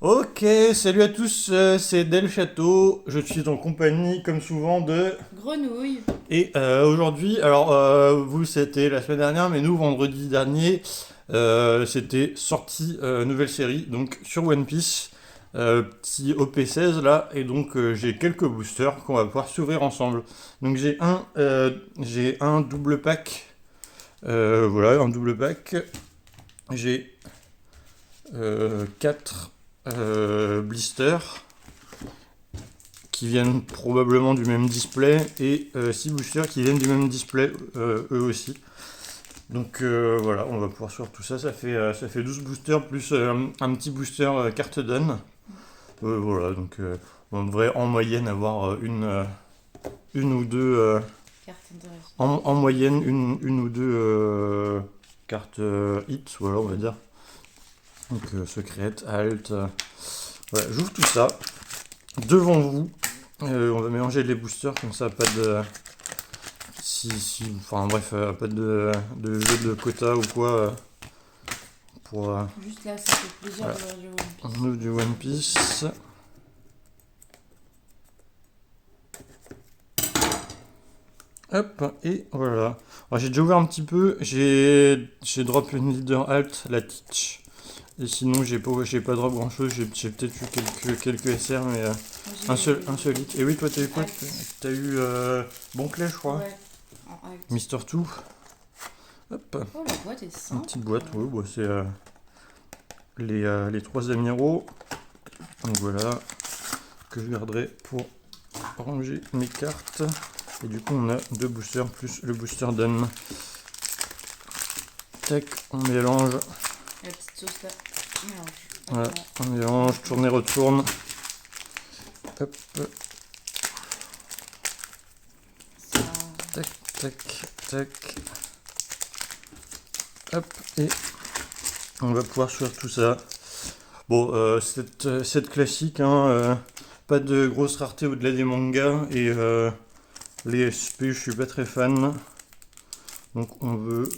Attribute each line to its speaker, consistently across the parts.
Speaker 1: Ok, salut à tous, c'est Del Château. Je suis en compagnie, comme souvent, de.
Speaker 2: Grenouille.
Speaker 1: Et aujourd'hui, alors vous c'était la semaine dernière, mais nous vendredi dernier, c'était sorti nouvelle série, donc sur One Piece, petit OP16 là, et donc j'ai quelques boosters qu'on va pouvoir s'ouvrir ensemble. Donc j'ai un double pack, voilà, un double pack. J'ai 4 blisters qui viennent probablement du même display et 6 boosters qui viennent du même display eux aussi. Donc voilà, on va pouvoir sur tout ça. Ça fait 12 boosters plus un petit booster carte donne. Voilà, donc on devrait en moyenne avoir une ou deux.
Speaker 2: Carte intéressante.
Speaker 1: En moyenne, une ou deux cartes hits, voilà, on va dire. Donc secrète, alt. Voilà, j'ouvre tout ça devant vous. On va mélanger les boosters comme ça, pas de. Enfin bref, pas de jeu de quota ou quoi pour.
Speaker 2: Juste là, ça fait plaisir
Speaker 1: Voilà,
Speaker 2: de voir du One
Speaker 1: on
Speaker 2: Piece.
Speaker 1: ouvre du One Piece. Hop, et voilà. Alors, j'ai déjà ouvert un petit peu, j'ai drop une leader alt, la Teach. Et sinon, j'ai pas drop grand chose, j'ai peut-être eu quelques SR, mais
Speaker 2: Moi
Speaker 1: un seul hit. Et oui, toi, t'as eu quoi?
Speaker 2: Act.
Speaker 1: T'as eu Bonclay, je crois.
Speaker 2: Ouais, en Act.
Speaker 1: Mister 2. Hop,
Speaker 2: Oh, la boîte est
Speaker 1: une
Speaker 2: simple.
Speaker 1: petite boîte, ouais, bah, c'est les trois amiraux. Donc voilà, que je garderai pour ranger mes cartes. Et du coup, on a deux boosters plus le booster d'un. Tac, on mélange.
Speaker 2: La petite sauce là. Mélange.
Speaker 1: Voilà,
Speaker 2: Attends.
Speaker 1: on mélange, tourne et retourne. Hop,
Speaker 2: Ça.
Speaker 1: tac, tac, tac. Hop, et on va pouvoir suivre tout ça. Bon, cette classique, hein, pas de grosse rareté au-delà des mangas. Et les SP, je suis pas très fan. Donc on veut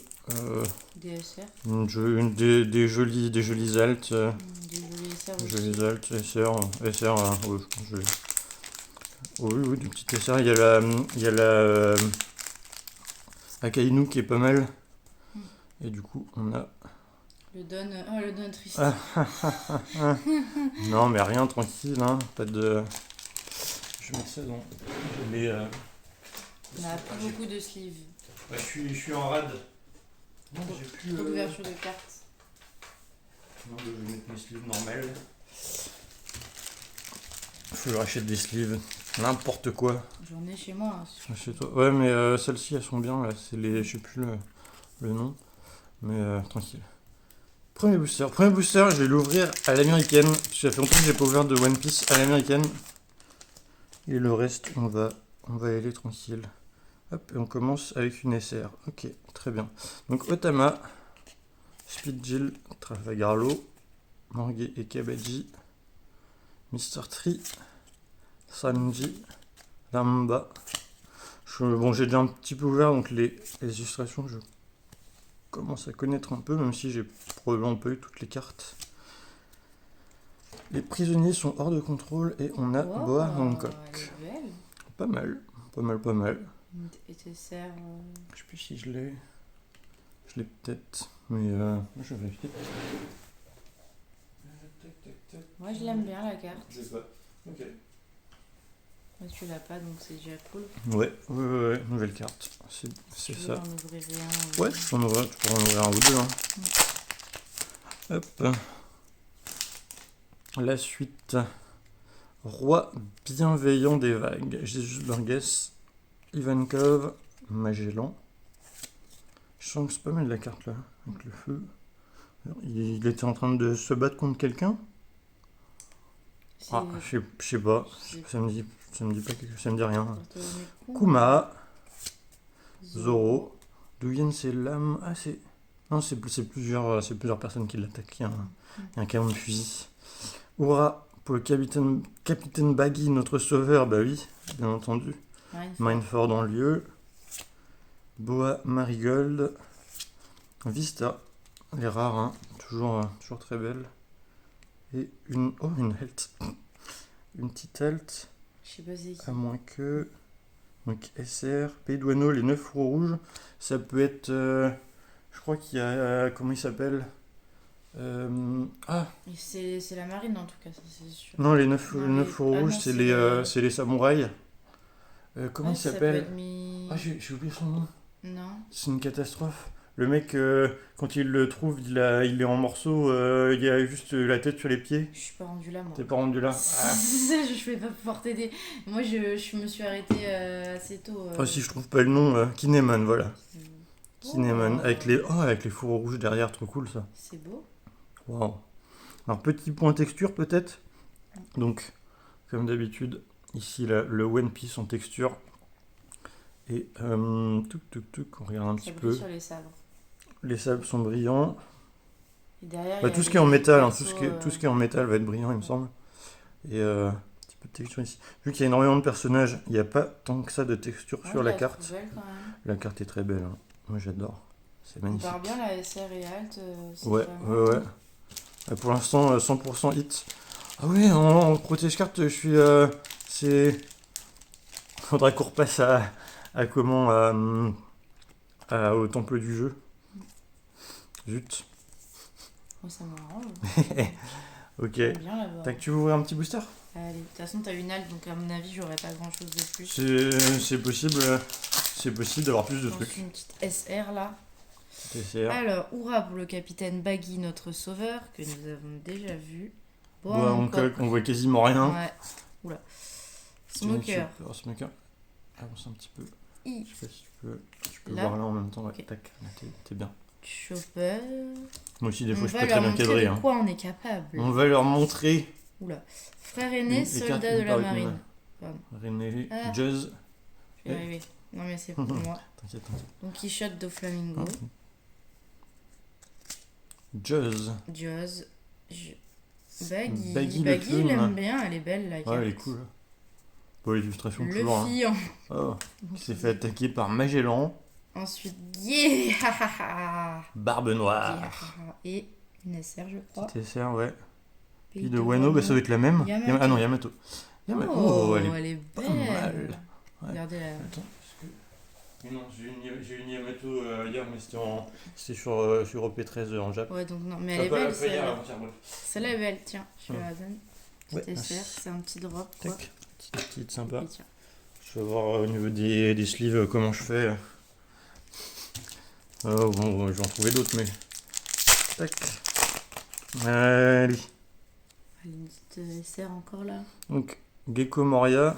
Speaker 2: DSR.
Speaker 1: des jolis alts.
Speaker 2: Des jolis SR aussi.
Speaker 1: Jolis alts, SR, ouais, je pense que oh oui, oui, des petites SR. Il y a la Akainu qui est pas mal. Et du coup, on a.
Speaker 2: Le Don. Oh, le Don triste.
Speaker 1: Non, mais rien, tranquille, hein. Pas de. Je vais mettre ça dans les.
Speaker 2: On a plus beaucoup de sleeves.
Speaker 1: Ouais, je suis en rad. Non, j'ai plus.
Speaker 2: Trop d'ouverture de cartes.
Speaker 1: Non, je vais mettre mes sleeves normales. Faut que je rachète des sleeves. N'importe quoi.
Speaker 2: J'en ai chez moi.
Speaker 1: Chez toi. Ouais, mais celles-ci, elles sont bien, là. C'est les. Je sais plus le nom. Mais tranquille. Premier booster, je vais l'ouvrir à l'américaine. Parce que ça fait longtemps que j'ai pas ouvert de One Piece à l'américaine. Et le reste, on va y aller tranquille. Hop, et on commence avec une SR. Ok, très bien. Donc Otama, Speed Jill, Trafalgarlo, Morgue et Kabaji, Mr. Tree, Sanji, Lamba. Bon, j'ai déjà un petit peu ouvert, donc les illustrations, je commence à connaître un peu, même si j'ai probablement pas eu toutes les cartes. Les prisonniers sont hors de contrôle et on a
Speaker 2: Wow,
Speaker 1: Boa
Speaker 2: elle
Speaker 1: Hancock.
Speaker 2: est belle.
Speaker 1: Pas mal, pas mal, pas mal.
Speaker 2: Et TSR.
Speaker 1: Je sais plus si je l'ai. Je l'ai peut-être, mais je vais vérifier.
Speaker 2: Moi, je l'aime bien la carte.
Speaker 1: Je sais pas. Ok.
Speaker 2: Moi, tu l'as pas, donc c'est déjà cool.
Speaker 1: Ouais, nouvelle carte. C'est
Speaker 2: Si tu veux
Speaker 1: ça.
Speaker 2: en ouvrir
Speaker 1: Ouais, tu pourras en ouvrir un ou deux. Hein. Hop. La suite. Roi bienveillant des vagues. Jésus Burgess, Ivankov, Magellan. Je sens que c'est pas mal la carte là, avec le feu. Il était en train de se battre contre quelqu'un. Ah, je sais pas. Ça me dit pas ça me dit rien. Kuma, Zoro. D'où viennent ces lames? Ah, c'est. Non, c'est plusieurs personnes qui l'attaquent. Il y a un canon de fusil. Oura, pour le capitaine Baggy, notre sauveur, bah oui, bien entendu. Mindford en lieu. Boa Marigold. Vista, les rares, hein, toujours très belles. Et une... Oh, une health. Une petite health.
Speaker 2: Je sais pas c'est qui.
Speaker 1: À moins que... Donc SR, Pays de Wano, les 9 roues rouges. Ça peut être... je crois qu'il y a... comment il s'appelle Ah
Speaker 2: Et c'est la marine en tout cas, ça c'est sûr.
Speaker 1: non, les 9
Speaker 2: Non,
Speaker 1: roues
Speaker 2: ah
Speaker 1: rouges,
Speaker 2: non,
Speaker 1: c'est
Speaker 2: les-
Speaker 1: les samouraïs. Comment
Speaker 2: Ouais,
Speaker 1: il
Speaker 2: ça peut
Speaker 1: s'appelle
Speaker 2: être mis.
Speaker 1: Ah, j'ai oublié son nom.
Speaker 2: Non.
Speaker 1: C'est une catastrophe. Le mec, quand il le trouve, il est en morceaux, il y a juste la tête sur les pieds.
Speaker 2: Je suis pas rendue là moi.
Speaker 1: T'es pas rendu là. Ah.
Speaker 2: Je vais pas pouvoir t'aider. Moi je me suis arrêtée assez tôt.
Speaker 1: Oh, si je trouve pas le nom, Kineman, voilà.
Speaker 2: Oh,
Speaker 1: Kineman, avec les fourreaux rouges derrière, trop cool ça.
Speaker 2: C'est beau.
Speaker 1: Waouh. Alors, petit point texture peut-être. Donc, comme d'habitude, ici le One Piece en texture. Et on regarde un petit
Speaker 2: Ça
Speaker 1: peu.
Speaker 2: brille sur les sabres.
Speaker 1: Les sables sont brillants.
Speaker 2: Et derrière,
Speaker 1: Bah,
Speaker 2: il y a
Speaker 1: tout ce qui
Speaker 2: les
Speaker 1: est en métal, hein,
Speaker 2: persos,
Speaker 1: tout ce qui est en métal va être brillant, il me semble. Et un petit peu de texture ici. Vu qu'il y a énormément de personnages, il n'y a pas tant que ça de texture
Speaker 2: Ouais,
Speaker 1: sur
Speaker 2: je
Speaker 1: la
Speaker 2: la
Speaker 1: carte.
Speaker 2: trouve belle, quand même.
Speaker 1: La carte est très belle, hein. Moi j'adore. C'est
Speaker 2: On
Speaker 1: magnifique.
Speaker 2: part bien la SR et Alt. C'est
Speaker 1: Ouais,
Speaker 2: vraiment-
Speaker 1: ouais, ouais. Pour l'instant, 100% hit. Ah oui, en protège carte, je suis. C'est. Faudrait qu'on repasse à comment au temple du jeu. Zut.
Speaker 2: Oh, ça m'arrange.
Speaker 1: Ok.
Speaker 2: J'aime bien là-bas.
Speaker 1: Tac, tu veux ouvrir un petit booster?
Speaker 2: Allez, de toute façon, t'as une Alt, donc à mon avis, j'aurais pas grand chose de plus.
Speaker 1: C'est possible. C'est possible d'avoir plus de
Speaker 2: Je pense
Speaker 1: trucs.
Speaker 2: une petite SR là.
Speaker 1: TCR.
Speaker 2: Alors, hurrah pour le capitaine Baggy, notre sauveur, que nous avons déjà vu. Bon,
Speaker 1: Ouais,
Speaker 2: encore.
Speaker 1: on voit quasiment rien.
Speaker 2: Ouais. Oula. Smoker.
Speaker 1: Oh, Smoker. Avance un petit peu.
Speaker 2: I.
Speaker 1: Je sais pas si tu peux
Speaker 2: Là.
Speaker 1: voir là en même temps. Ouais,
Speaker 2: Ok.
Speaker 1: tac, là, t'es bien.
Speaker 2: Chopper.
Speaker 1: Moi aussi, des
Speaker 2: On
Speaker 1: fois, je
Speaker 2: va
Speaker 1: peux très
Speaker 2: leur
Speaker 1: bien
Speaker 2: montrer
Speaker 1: cadrer.
Speaker 2: de
Speaker 1: Hein.
Speaker 2: quoi on est capable.
Speaker 1: On va leur montrer.
Speaker 2: Oula. Frère aîné,
Speaker 1: Une-
Speaker 2: soldat
Speaker 1: écarte
Speaker 2: de la
Speaker 1: une
Speaker 2: marine.
Speaker 1: René,
Speaker 2: Ah.
Speaker 1: Jazz.
Speaker 2: Je vais y arriver. Non mais c'est pour moi.
Speaker 1: T'inquiète.
Speaker 2: Don Quichotte do Flamingo.
Speaker 1: Jazz.
Speaker 2: Jaws. Baggy.
Speaker 1: Baggy
Speaker 2: Baggy,
Speaker 1: le
Speaker 2: il
Speaker 1: clown.
Speaker 2: aime bien, elle est belle la carte.
Speaker 1: Ouais, elle est cool. Bon, l'illustration toujours. Hein.
Speaker 2: Luffy.
Speaker 1: Oh, qui s'est fait attaquer par Magellan.
Speaker 2: Ensuite, yeah, ha, ha, ha.
Speaker 1: Barbe
Speaker 2: Yeah,
Speaker 1: Noire.
Speaker 2: ha, ha. Et une SR, je crois.
Speaker 1: Petit SR, ouais.
Speaker 2: Pays
Speaker 1: Puis de Wano, bah, ça doit être la même.
Speaker 2: Yamato.
Speaker 1: Ah non, Yamato.
Speaker 2: Oh,
Speaker 1: elle est
Speaker 2: elle est
Speaker 1: pas
Speaker 2: belle.
Speaker 1: mal. Ouais.
Speaker 2: Regardez la...
Speaker 1: Attends, parce que... Mais non, j'ai eu une Yamato hier, mais c'était sur OP13 en Jap.
Speaker 2: Ouais, donc non, mais
Speaker 1: Ah,
Speaker 2: elle est
Speaker 1: pas
Speaker 2: belle,
Speaker 1: hier,
Speaker 2: celle-là.
Speaker 1: avant-hier, bref.
Speaker 2: Celle-là est belle, tiens, je la donne.
Speaker 1: Ouais,
Speaker 2: Petite SR,
Speaker 1: merci.
Speaker 2: c'est un petit drop, quoi.
Speaker 1: Tac, petite sympa.
Speaker 2: Et tiens.
Speaker 1: Je vais voir au niveau des sleeves comment je fais. Oh, bon, je vais en trouver d'autres, mais... Tac. Allez.
Speaker 2: Allez, une petite SR encore là.
Speaker 1: Donc, Gecko Moria,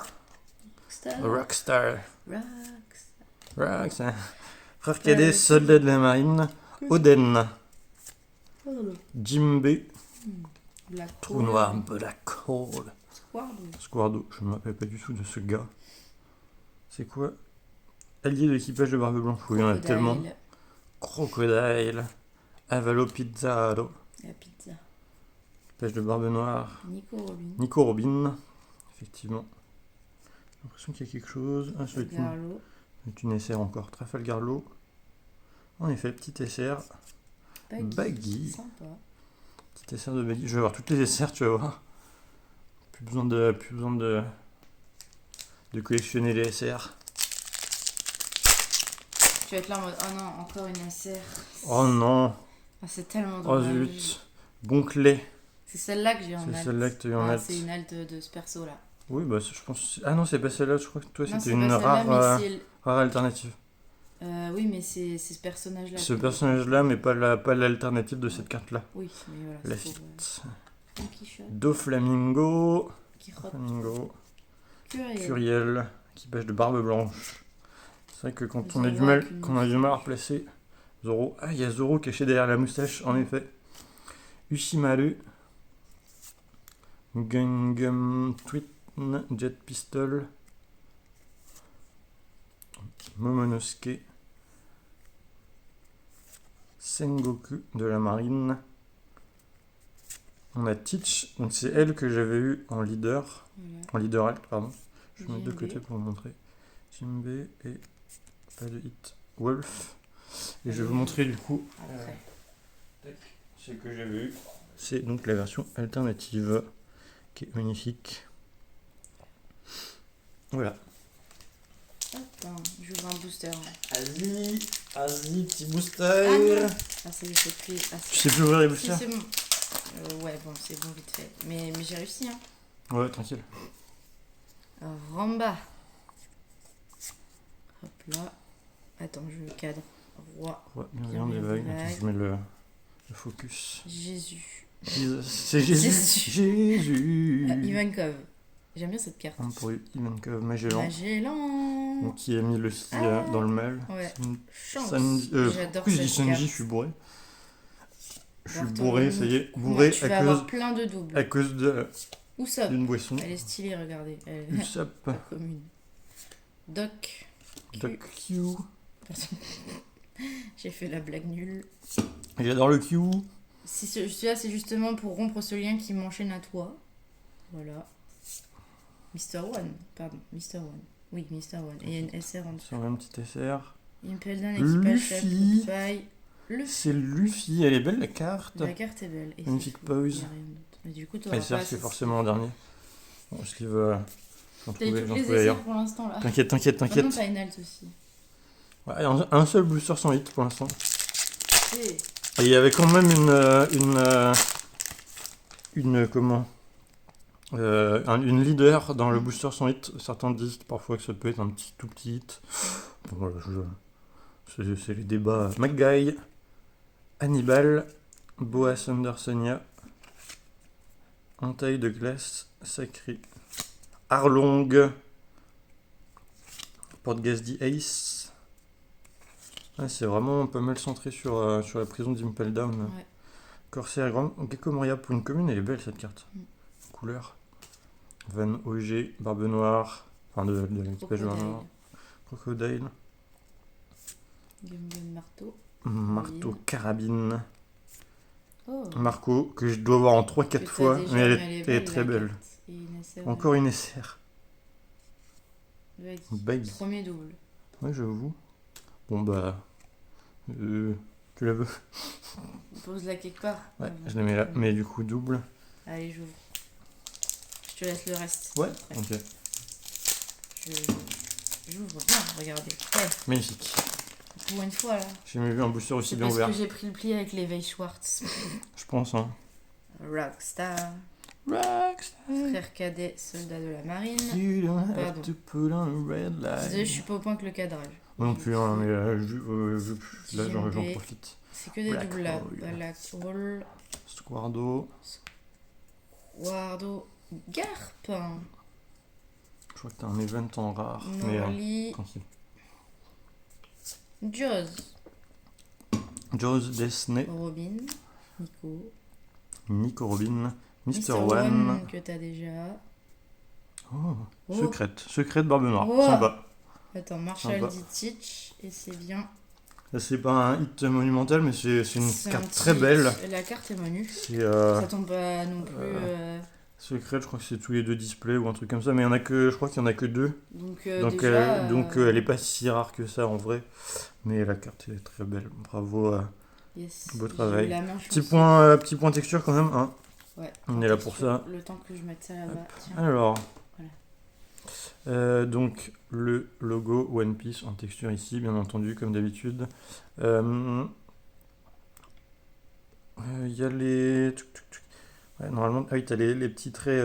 Speaker 2: Rockstar.
Speaker 1: Rockstar.
Speaker 2: Rockstar.
Speaker 1: Rockstar. Frère cadet, soldat de la marine. Oden.
Speaker 2: Oh,
Speaker 1: Jimbe.
Speaker 2: Black
Speaker 1: Trou
Speaker 2: Hole.
Speaker 1: noir, Black Hole.
Speaker 2: Squardo.
Speaker 1: Squardo, je me rappelle pas du tout de ce gars. C'est quoi? Allié de l'équipage de Barbe Blanche. Oui, il y en a tellement. Crocodile. Avalo Pizzaro.
Speaker 2: La pizza.
Speaker 1: Équipage de Barbe Noire.
Speaker 2: Nico Robin.
Speaker 1: Nico Robin. Effectivement. J'ai l'impression qu'il y a quelque chose. Ah, ça va être
Speaker 2: Garlo.
Speaker 1: une SR encore. Trafalgar Law. En effet, petite SR. Baggy.
Speaker 2: Sympa.
Speaker 1: Petite SR de Baggy. Je vais avoir toutes les SR, tu vas voir. Plus besoin de collectionner les SR.
Speaker 2: Tu vas être là en mode, oh non, encore une SR.
Speaker 1: Oh non.
Speaker 2: Ah, c'est tellement
Speaker 1: Oh
Speaker 2: dommage.
Speaker 1: zut. Gonclet.
Speaker 2: C'est celle-là que j'ai en
Speaker 1: C'est
Speaker 2: alt.
Speaker 1: celle-là que tu as eu en
Speaker 2: Ah,
Speaker 1: alt.
Speaker 2: c'est une alt de ce perso là.
Speaker 1: Oui, bah je pense. Ah non, c'est pas celle-là. Je crois que toi,
Speaker 2: Non,
Speaker 1: c'était
Speaker 2: c'est
Speaker 1: une
Speaker 2: pas celle-là,
Speaker 1: rare,
Speaker 2: mais c'est
Speaker 1: rare alternative.
Speaker 2: oui, mais c'est ce personnage-là.
Speaker 1: Ce personnage-là, mais pas l'alternative de cette carte-là.
Speaker 2: Oui, mais voilà.
Speaker 1: La
Speaker 2: c'est pour,
Speaker 1: Fitte.
Speaker 2: Don Quichotte,
Speaker 1: Doflamingo.
Speaker 2: Quichotte,
Speaker 1: Flamingo.
Speaker 2: Curiel.
Speaker 1: Curiel. Équipage de Barbe Blanche. C'est vrai que quand
Speaker 2: Zoro
Speaker 1: on a du mal,
Speaker 2: avec une
Speaker 1: quand on a du mal à
Speaker 2: moustache.
Speaker 1: replacer Zoro. Ah, il y a Zoro caché derrière la moustache, en effet. Ushimaru. Gungam Twin Jet Pistol. Momonosuke. Sengoku de la marine. On a Teach, donc c'est elle que j'avais eu en leader.
Speaker 2: Voilà.
Speaker 1: En leader alt, pardon. Je vais mettre de
Speaker 2: Jinbe.
Speaker 1: côté pour vous montrer. Jimbe et pas de hit. Wolf. Et je vais vous montrer du coup
Speaker 2: Après.
Speaker 1: ce que j'avais eu. C'est donc la version alternative qui est magnifique. Voilà.
Speaker 2: Hop, hein, j'ouvre un booster.
Speaker 1: Vas-y, petit
Speaker 2: Ah
Speaker 1: booster.
Speaker 2: non. Ah, ça y est, c'est plus. Ah,
Speaker 1: Tu sais plus ouvrir les
Speaker 2: si,
Speaker 1: boosters?
Speaker 2: c'est bon. Ouais, bon, c'est bon, vite fait. Mais j'ai réussi, hein.
Speaker 1: Ouais, tranquille.
Speaker 2: Ramba. Hop là. Attends, je cadre. Roi.
Speaker 1: Ouais, bien des vagues. Attends, je mets le focus.
Speaker 2: Jésus.
Speaker 1: C'est Jésus. Jésus.
Speaker 2: Ivankov. J'aime bien cette carte.
Speaker 1: Un pour Ivankov, Magellan.
Speaker 2: Magellan.
Speaker 1: Donc, qui a mis le si dans le mal.
Speaker 2: Ouais. Chance.
Speaker 1: Sanji,
Speaker 2: J'adore
Speaker 1: pourquoi je dis
Speaker 2: cette
Speaker 1: Sanji,
Speaker 2: carte.
Speaker 1: je suis bourré. Je suis
Speaker 2: Bartholomew.
Speaker 1: bourré, ça y est. Bourré
Speaker 2: Tu vas avoir plein de doubles.
Speaker 1: à cause
Speaker 2: Usopp.
Speaker 1: d'une boisson.
Speaker 2: Elle est stylée, regardez. Elle est
Speaker 1: Usopp.
Speaker 2: pas commune. Doc.
Speaker 1: Doc Q.
Speaker 2: Pardon. J'ai fait la blague nulle.
Speaker 1: J'adore le Q.
Speaker 2: Si celui-là, c'est justement pour rompre ce lien qui m'enchaîne à toi. Voilà. Mr. One. Pardon, Mr. One. Oui, Mr. One. Et il y a une SR en dessous.
Speaker 1: Sur un petit SR.
Speaker 2: Impel d'un équipage chef.
Speaker 1: Luffy.
Speaker 2: Bye. Luffy.
Speaker 1: C'est Luffy. Elle est belle la carte.
Speaker 2: La carte est belle. Et
Speaker 1: Magnifique
Speaker 2: c'est tout.
Speaker 1: pose.
Speaker 2: Il y a rien d'autre. Mais du coup, t'auras
Speaker 1: SR,
Speaker 2: pas
Speaker 1: c'est
Speaker 2: assez-
Speaker 1: forcément en dernier. Bon, je qu'il veut. J'en
Speaker 2: T'as eu
Speaker 1: trouvais
Speaker 2: toutes les
Speaker 1: ailleurs.
Speaker 2: SR pour l'instant là.
Speaker 1: T'inquiète.
Speaker 2: Maintenant, t'as une alt aussi.
Speaker 1: Ouais, un seul booster sans hit pour l'instant.
Speaker 2: Et
Speaker 1: Et il y avait quand même une leader dans le booster sans hit. Certains disent parfois que ça peut être un tout petit hit. Bon, voilà, c'est les débats. McGuy, Hannibal, Boas Andersonia, Entaille de glace, Sacré, Arlong, Portgasdi Ace. Ouais, c'est vraiment pas mal centré sur la prison d'Impel Down.
Speaker 2: ouais.
Speaker 1: Corsair Grand. Gecko Moria pour une commune, elle est belle cette carte.
Speaker 2: Mm.
Speaker 1: Couleur. Van Auger, Barbe Noire. Enfin, de l'équipage de
Speaker 2: Crocodile.
Speaker 1: Noir. Crocodile.
Speaker 2: Gun marteau.
Speaker 1: Marteau, carabine.
Speaker 2: Oh.
Speaker 1: Marco, que je dois voir en 3-4
Speaker 2: Que t'as
Speaker 1: fois,
Speaker 2: déjà,
Speaker 1: mais elle
Speaker 2: mais
Speaker 1: est très
Speaker 2: la
Speaker 1: belle.
Speaker 2: carte. Et une SR.
Speaker 1: Encore une SR.
Speaker 2: Baggy.
Speaker 1: Baggy.
Speaker 2: Premier double.
Speaker 1: Ouais, j'avoue. Bon, bah. Tu la veux?
Speaker 2: Pose-la quelque part.
Speaker 1: Ouais,
Speaker 2: Ah,
Speaker 1: je la mets là. Mais du coup, double.
Speaker 2: Allez, j'ouvre. Je te laisse le reste.
Speaker 1: Ouais,
Speaker 2: Après.
Speaker 1: ok.
Speaker 2: J'ouvre bien, regardez. Ouais,
Speaker 1: Magnifique.
Speaker 2: pour une fois là.
Speaker 1: J'ai jamais vu un booster aussi
Speaker 2: C'est
Speaker 1: bien
Speaker 2: parce
Speaker 1: ouvert.
Speaker 2: que j'ai pris le pli avec l'éveil Schwartz.
Speaker 1: Je pense, hein.
Speaker 2: Rockstar.
Speaker 1: Rockstar.
Speaker 2: Frère cadet, soldat de la marine.
Speaker 1: You don't have
Speaker 2: Pardon.
Speaker 1: to put on a red light.
Speaker 2: Désolé, je suis pas au point que le cadrage.
Speaker 1: Moi non plus, hein, mais là j'en
Speaker 2: JMB.
Speaker 1: profite.
Speaker 2: C'est que des
Speaker 1: Black
Speaker 2: doubles là.
Speaker 1: Hole.
Speaker 2: Black Hole.
Speaker 1: Squardo.
Speaker 2: Wardo. Garp.
Speaker 1: Je crois que t'as un event en rare. Mais
Speaker 2: Norly.
Speaker 1: tranquille.
Speaker 2: Jaws.
Speaker 1: Jaws, Disney,
Speaker 2: Robin. Nico.
Speaker 1: Nico Robin, Mr.
Speaker 2: Mr.
Speaker 1: One.
Speaker 2: que t'as déjà.
Speaker 1: Oh,
Speaker 2: Oh.
Speaker 1: secrète Barbe Noire.
Speaker 2: Oh.
Speaker 1: Sympa.
Speaker 2: Attends, Marshall
Speaker 1: Sympa.
Speaker 2: Ditich. Et c'est bien.
Speaker 1: Là, c'est pas un hit monumental, mais c'est une
Speaker 2: C'est un
Speaker 1: carte
Speaker 2: petit-
Speaker 1: très belle.
Speaker 2: La carte est monu.
Speaker 1: C'est
Speaker 2: Ça tombe pas non plus.
Speaker 1: secrète, je crois que c'est tous les 2 displays ou un truc comme ça, mais il y en a que, je crois qu'il y en a que 2.
Speaker 2: Donc,
Speaker 1: Donc,
Speaker 2: déjà,
Speaker 1: elle est pas si rare que ça en vrai, mais la carte est très belle. Bravo.
Speaker 2: yes,
Speaker 1: beau
Speaker 2: j'ai
Speaker 1: travail.
Speaker 2: eu la main
Speaker 1: Petit
Speaker 2: chanceuse.
Speaker 1: petit point texture quand même. Hein.
Speaker 2: Ouais,
Speaker 1: On est là pour
Speaker 2: texture.
Speaker 1: ça.
Speaker 2: Le temps que je mette ça là-bas. Tiens.
Speaker 1: Alors,
Speaker 2: Voilà.
Speaker 1: donc le logo One Piece en texture ici, bien entendu, comme d'habitude. Il y a les. Ouais, normalement, ah oui, t'as les petits traits,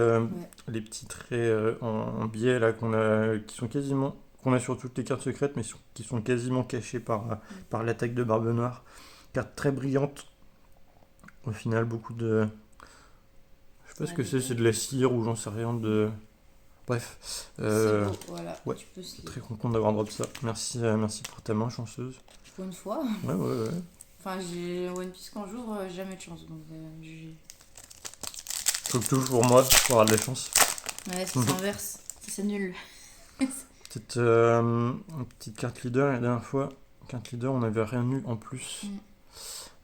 Speaker 1: les petits traits en biais là qui sont quasiment qu'on a sur toutes les cartes secrètes, mais qui sont quasiment cachés par l'attaque de Barbe Noire. Carte très brillante. Au final, beaucoup de. Je sais pas ce que c'est de la cire ou j'en sais rien de. Bref.
Speaker 2: C'est beau, voilà.
Speaker 1: ouais.
Speaker 2: Tu peux se
Speaker 1: Très content d'avoir drop ça. Merci pour ta main chanceuse.
Speaker 2: Pour une fois.
Speaker 1: Ouais.
Speaker 2: Enfin, j'ai One Piece quand j'ouvre, jamais de chance. Donc,
Speaker 1: Faut que toujours pour moi pour avoir de la chance.
Speaker 2: ouais, si c'est inverse, c'est nul.
Speaker 1: Petite, une petite carte leader la dernière fois. Carte leader, on n'avait rien eu en plus.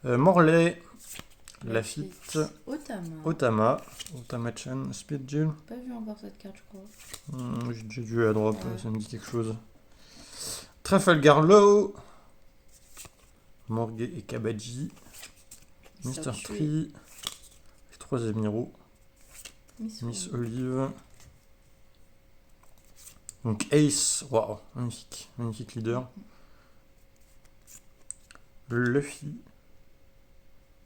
Speaker 1: Morlaix, Lafitte, Otama-chan, Speed Jill.
Speaker 2: Pas vu encore cette carte, je crois.
Speaker 1: J'ai déjà dû à drop,
Speaker 2: Ouais.
Speaker 1: ça me dit quelque chose. Trafalgar Law, Morgue et Kabaji, Mr.
Speaker 2: Statue.
Speaker 1: Free, troisième héros,
Speaker 2: Miss
Speaker 1: Miss
Speaker 2: Olive.
Speaker 1: Olive. Donc Ace, waouh, magnifique, magnifique leader. Luffy.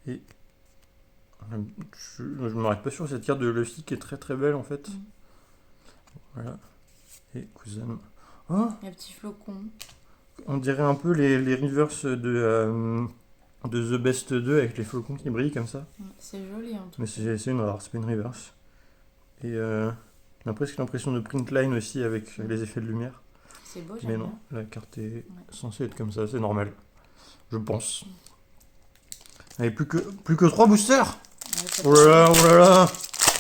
Speaker 1: Et je ne m'arrête pas sur cette carte de Luffy qui est très très belle en fait. Voilà. Et Cousin. Oh,
Speaker 2: Un petit flocon.
Speaker 1: on dirait un peu les reverse de The Best 2 avec les flocons qui brillent comme ça.
Speaker 2: C'est joli en tout
Speaker 1: Mais c'est une rare, c'est pas une reverse. Et on a presque l'impression de print line aussi avec les effets de lumière.
Speaker 2: C'est beau,
Speaker 1: Mais
Speaker 2: j'aime
Speaker 1: non,
Speaker 2: bien.
Speaker 1: la carte est censée être comme ça, c'est normal. Je pense. Allez, plus que 3 boosters.
Speaker 2: Ouais, ça
Speaker 1: Oh là là, oh là là.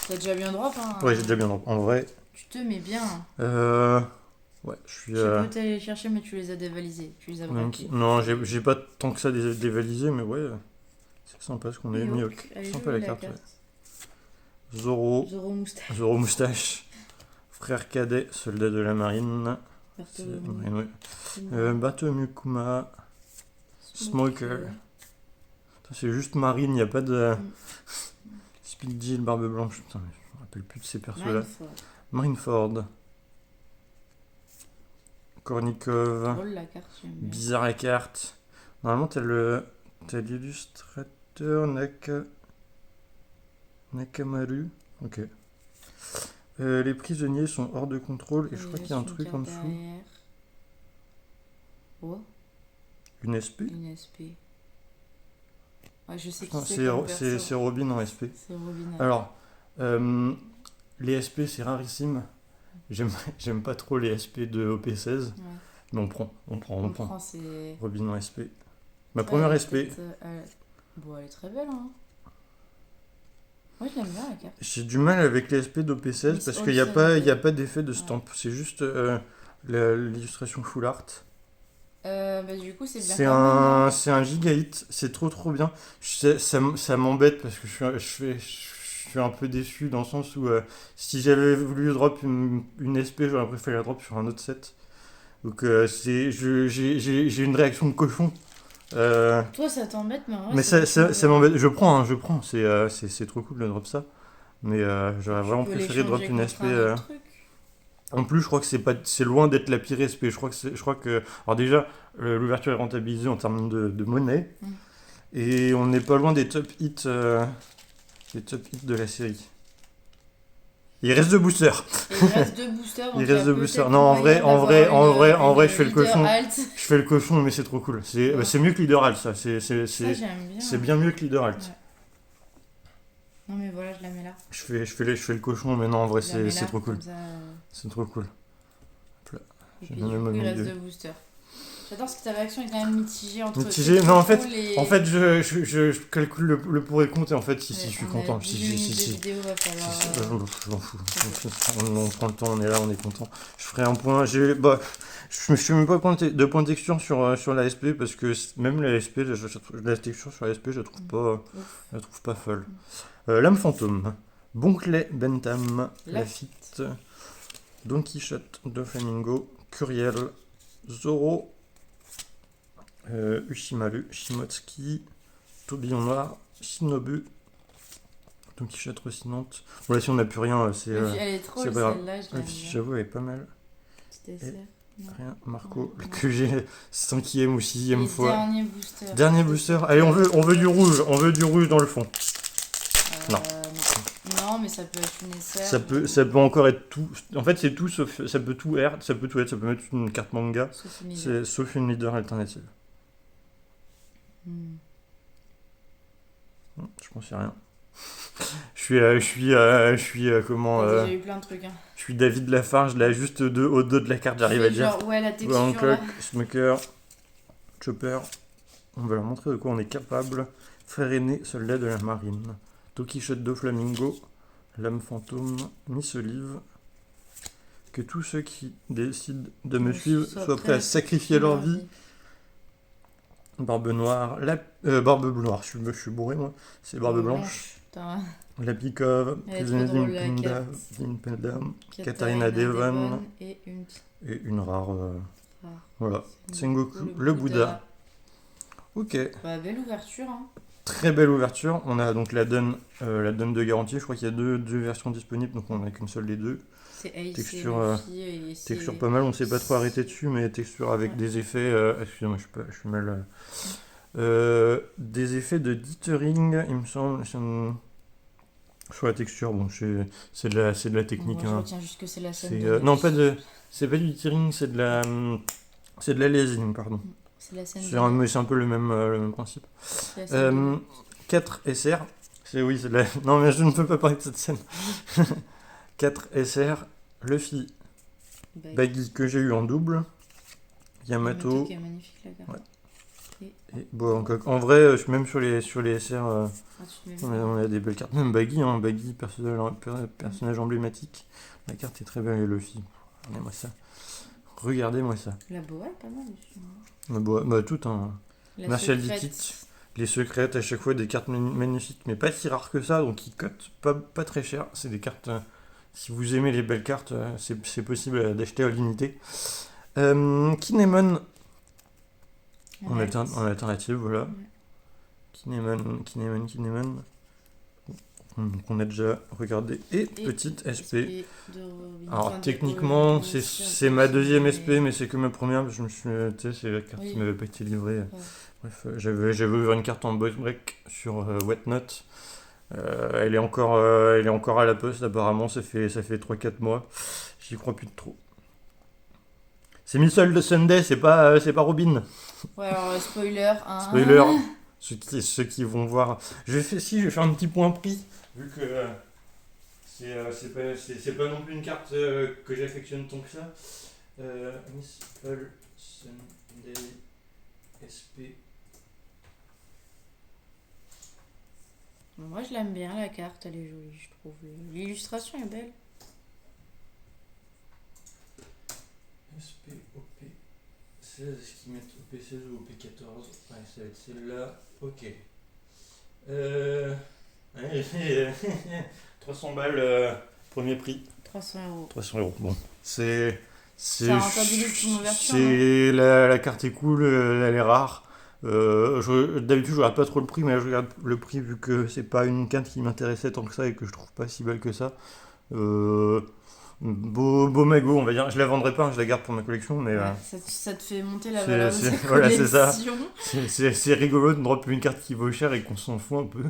Speaker 2: T'as déjà bien drop, hein.
Speaker 1: Ouais, j'ai déjà bien drop. En vrai,
Speaker 2: Tu te mets bien.
Speaker 1: ouais, je suis...
Speaker 2: Je sais pas où t'allais les chercher, mais tu les as dévalisés. Tu les as braqués.
Speaker 1: non, j'ai pas tant que ça dévalisé, mais ouais, c'est sympa ce qu'on a
Speaker 2: Et
Speaker 1: mis.
Speaker 2: Hawk. Elle est
Speaker 1: Sympa
Speaker 2: jolie,
Speaker 1: la carte, ouais. Zoro,
Speaker 2: Zoro moustache.
Speaker 1: Zoro moustache, frère cadet, soldat de la marine, c'est
Speaker 2: Bartholomew.
Speaker 1: marine, ouais. Batomu Kuma, Smoker. C'est juste marine, y a pas de Speedy, le barbe blanche. Putain, mais je me rappelle plus de ces persos-là. Marineford, Kornikov,
Speaker 2: Drôle la carte, j'aime bien.
Speaker 1: bizarre la carte. Normalement, t'as l'illustrateur Nakamaru. Ok. Les prisonniers sont hors de contrôle et je crois qu'il y a un truc en dessous.
Speaker 2: Derrière. Oh,
Speaker 1: Une SP.
Speaker 2: une SP. Ouais, je sais qui
Speaker 1: Putain,
Speaker 2: c'est comme perso.
Speaker 1: c'est Robin en SP.
Speaker 2: C'est Robin.
Speaker 1: Alors, les SP c'est rarissime. J'aime pas trop les SP de OP16.
Speaker 2: Ouais.
Speaker 1: Mais on prend.
Speaker 2: On prend, c'est...
Speaker 1: Robin en SP. Ma
Speaker 2: Ouais,
Speaker 1: première
Speaker 2: elle est
Speaker 1: SP.
Speaker 2: Bon, elle est très belle, hein. Moi, je l'aime bien, la carte.
Speaker 1: J'ai du mal avec les SP d'OP16
Speaker 2: Miss
Speaker 1: parce qu'il n'y a
Speaker 2: Olsen,
Speaker 1: pas, d'effet de d'effet de stamp. C'est juste l'illustration full art.
Speaker 2: Bah, du coup, c'est bien quand même,
Speaker 1: C'est un giga hit. C'est trop bien. Ça m'embête parce que je suis un peu déçu dans le sens où si j'avais voulu drop une SP, j'aurais préféré la drop sur un autre set. Donc j'ai une réaction de cochon.
Speaker 2: Toi, ça t'embête, mais en vrai,
Speaker 1: Mais ça m'embête. Je prends. C'est trop cool de drop ça. Mais j'aurais vraiment préféré drop une SP. En plus, je crois que c'est loin d'être la pire SP. Je crois que alors déjà, l'ouverture est rentabilisée en termes de monnaie. Et on n'est pas loin des top hits de la série. Il reste 2 boosters.
Speaker 2: Il reste 2 boosters.
Speaker 1: Il reste 2 boosters. Non, en vrai, je fais le cochon.
Speaker 2: Alt.
Speaker 1: Je fais le cochon, mais c'est trop cool. C'est mieux que Leader Alt, ça.
Speaker 2: Ça, j'aime bien.
Speaker 1: C'est bien mieux que Leader Alt.
Speaker 2: Ouais. Non, mais voilà, je la mets là.
Speaker 1: Je fais le cochon, mais non, en vrai, c'est trop cool.
Speaker 2: Ça,
Speaker 1: C'est trop cool.
Speaker 2: et
Speaker 1: J'ai
Speaker 2: puis,
Speaker 1: mis
Speaker 2: du
Speaker 1: même
Speaker 2: coup,
Speaker 1: au
Speaker 2: il reste
Speaker 1: milieu.
Speaker 2: 2 boosters. J'adore parce que ta réaction est quand même mitigée entre...
Speaker 1: Mitigé. Non, en fait,
Speaker 2: les...
Speaker 1: je calcule le pour et le contre et en fait, si, je suis content. Si.
Speaker 2: Vidéo, va falloir...
Speaker 1: Je m'en fous. On prend le temps, on est là, on est content. Je ferai un point. Je fais même pas de point de texture sur la SP parce que même la SP, la texture sur la SP, je la trouve pas folle. Lame fantôme, Bonclay, Bentham, Lafitte, Don Quichotte, Doflamingo, Curiel, Zoro, Ushimaru, Shimotsuki, Tourbillon Noir, Shinobu, Don Quichotte Rocinante. Bon là si on n'a plus rien, c'est
Speaker 2: elle est trop
Speaker 1: pas grave.
Speaker 2: celle-là, je l'aime bien.
Speaker 1: J'avoue elle est pas mal.
Speaker 2: Petit dessert.
Speaker 1: Rien, Marco,
Speaker 2: Non.
Speaker 1: que j'ai 5e ou 6e fois.
Speaker 2: Dernier booster.
Speaker 1: Dernier booster. Allez, on veut du rouge, dans le fond. Non.
Speaker 2: Non, mais ça peut être une essai.
Speaker 1: Ça peut encore être tout. En fait, c'est tout sauf. Ça peut tout être. Ça peut mettre une carte manga. Sauf une leader alternative. Je pense qu'il n'y a rien. Je suis comment.
Speaker 2: J'ai eu plein de trucs. Hein.
Speaker 1: Je suis David Lafarge, là, juste au dos de la carte, j'arrive à dire.
Speaker 2: Genre, ouais, la texture.
Speaker 1: Hancock,
Speaker 2: là.
Speaker 1: Smoker, Chopper. On va leur montrer de quoi on est capable. Frère aîné, soldat de la marine. Tokichotte Doflamingo, Lame fantôme, Miss Olive. Que tous ceux qui décident de me suivre soient prêts à sacrifier leur vie. Barbe noire, barbe noire, je suis bourré moi. C'est barbe blanche. La Pikov, Prisonnier d'Impendam, Katarina Devon
Speaker 2: et
Speaker 1: une rare. Voilà, Sengoku, le Bouddha. Ok.
Speaker 2: Bah, belle ouverture. Hein.
Speaker 1: très belle ouverture. On a donc la donne de garantie. Je crois qu'il y a deux versions disponibles, donc on n'a qu'une seule des deux.
Speaker 2: C'est Ace,
Speaker 1: Texture,
Speaker 2: c'est Luffy et
Speaker 1: Texture pas mal, on s'est pas trop arrêté dessus, mais texture avec
Speaker 2: Ouais.
Speaker 1: des effets. Excusez-moi, je suis mal. Des effets de dithering, il me semble. Sur la texture, bon, c'est de la technique.
Speaker 2: Bon, je
Speaker 1: Hein.
Speaker 2: retiens juste que c'est la scène
Speaker 1: C'est,
Speaker 2: de
Speaker 1: non,
Speaker 2: Luffy.
Speaker 1: c'est pas du dithering, c'est de la lésine, pardon.
Speaker 2: C'est la scène
Speaker 1: Mais c'est un peu le même principe.
Speaker 2: c'est la scène de
Speaker 1: 4 SR. Oui, c'est de la... Non, mais je ne peux pas parler de cette scène. 4 SR. Luffy.
Speaker 2: Baggy.
Speaker 1: Baggy que j'ai eu en double. Yamato.
Speaker 2: Qui est magnifique la carte.
Speaker 1: Ouais.
Speaker 2: Et...
Speaker 1: Et bon, en vrai, même sur les SR,
Speaker 2: Ah, tu te mets
Speaker 1: on a des belles cartes. Même Baggy, hein, Baggy, personnage emblématique. La carte est très belle et Luffy. Regardez-moi ça. Regardez-moi ça.
Speaker 2: La boa est pas mal dessus.
Speaker 1: Tout, hein.
Speaker 2: La
Speaker 1: Martial
Speaker 2: secrète.
Speaker 1: Dikit. Les secrètes, à chaque fois des cartes magnifiques, mais pas si rares que ça, donc ils cotent pas très cher. C'est des cartes, si vous aimez les belles cartes, c'est possible d'acheter à l'unité. Kinemon, en alternative, voilà.
Speaker 2: Ouais.
Speaker 1: Kinemon. Donc on a déjà regardé. Et petite SP. Alors techniquement, c'est ma deuxième SP, mais c'est que ma première, parce que je me suis, tu sais, c'est la carte qui m'avait pas été livrée.
Speaker 2: Ouais.
Speaker 1: Bref, j'avais ouvert une carte en boss break sur Whatnot. Elle est encore à la poste apparemment, ça fait 3-4 mois. J'y crois plus de trop. C'est Missile de Sunday, c'est pas Robin.
Speaker 2: Ouais, alors spoiler. Hein.
Speaker 1: Spoiler. Ceux qui vont voir. Je vais faire un petit point prix, vu que c'est pas non plus une carte que j'affectionne tant que ça. Missile Sunday SP.
Speaker 2: Moi je l'aime bien la carte, elle est jolie, je trouve. L'illustration est belle.
Speaker 1: SP OP 16, est-ce qu'ils mettent OP 16 ou OP 14? Ouais, ça va être celle-là. Ok. Allez, 300 balles, premier prix.
Speaker 2: 300 €.
Speaker 1: 300 euros. Bon, c'est.
Speaker 2: Ça rentabilise ton ouverture.
Speaker 1: La carte est cool, elle est rare. D'habitude, je regarde pas trop le prix, mais là, je regarde le prix vu que c'est pas une carte qui m'intéressait tant que ça et que je trouve pas si belle que ça. Beau magot, on va dire. Je la vendrai pas, hein, je la garde pour ma collection, mais
Speaker 2: Ouais, ça te fait monter la
Speaker 1: c'est-
Speaker 2: valeur de
Speaker 1: c'est-
Speaker 2: ta
Speaker 1: voilà, c'est ça.
Speaker 2: collection.
Speaker 1: c'est rigolo de drop une carte qui vaut cher et qu'on s'en fout un peu.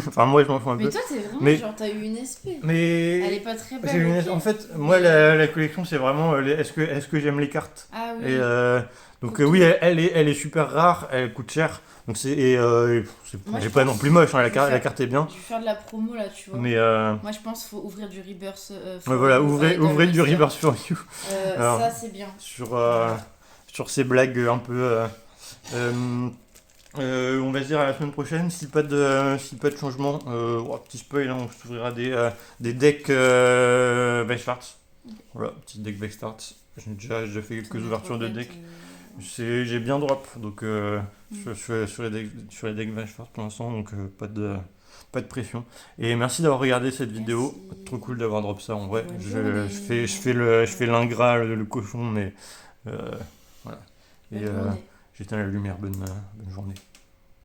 Speaker 1: Enfin, moi, je m'en fous un
Speaker 2: Mais
Speaker 1: peu.
Speaker 2: toi, t'es vraiment
Speaker 1: Mais-
Speaker 2: genre, t'as eu une SP.
Speaker 1: Mais.
Speaker 2: Elle est pas très
Speaker 1: J'ai
Speaker 2: belle.
Speaker 1: une-
Speaker 2: ok.
Speaker 1: En fait, moi, la collection, c'est vraiment est-ce que j'aime les cartes.
Speaker 2: Ah oui.
Speaker 1: Et donc
Speaker 2: Faut que
Speaker 1: oui, elle est super rare, elle coûte cher. Donc elle
Speaker 2: Moi,
Speaker 1: est
Speaker 2: je
Speaker 1: pas
Speaker 2: pense
Speaker 1: non plus moche, hein,
Speaker 2: je vais
Speaker 1: la carte est bien.
Speaker 2: Je vais faire de la promo là, tu vois.
Speaker 1: Mais
Speaker 2: Moi, je pense qu'il faut ouvrir du Rebirth.
Speaker 1: ouais, voilà, ouvrez du
Speaker 2: Master.
Speaker 1: Rebirth for You Alors,
Speaker 2: Ça, c'est bien.
Speaker 1: sur ces blagues un peu. On va se dire à la semaine prochaine, si pas de changement, petit spoil, hein, on s'ouvrira des decks Backstart. Voilà, petit deck Backstart. J'ai déjà fait quelques ouvertures de decks. J'ai bien drop, donc sur les decks Backstart pour l'instant, donc pas de pression. Et merci d'avoir regardé cette vidéo.
Speaker 2: Merci.
Speaker 1: Trop cool d'avoir drop ça en vrai.
Speaker 2: Bonne
Speaker 1: Je
Speaker 2: journée.
Speaker 1: fais l'ingrat, le cochon, mais voilà. Et
Speaker 2: Bonne journée.
Speaker 1: j'éteins la lumière. Bonne journée.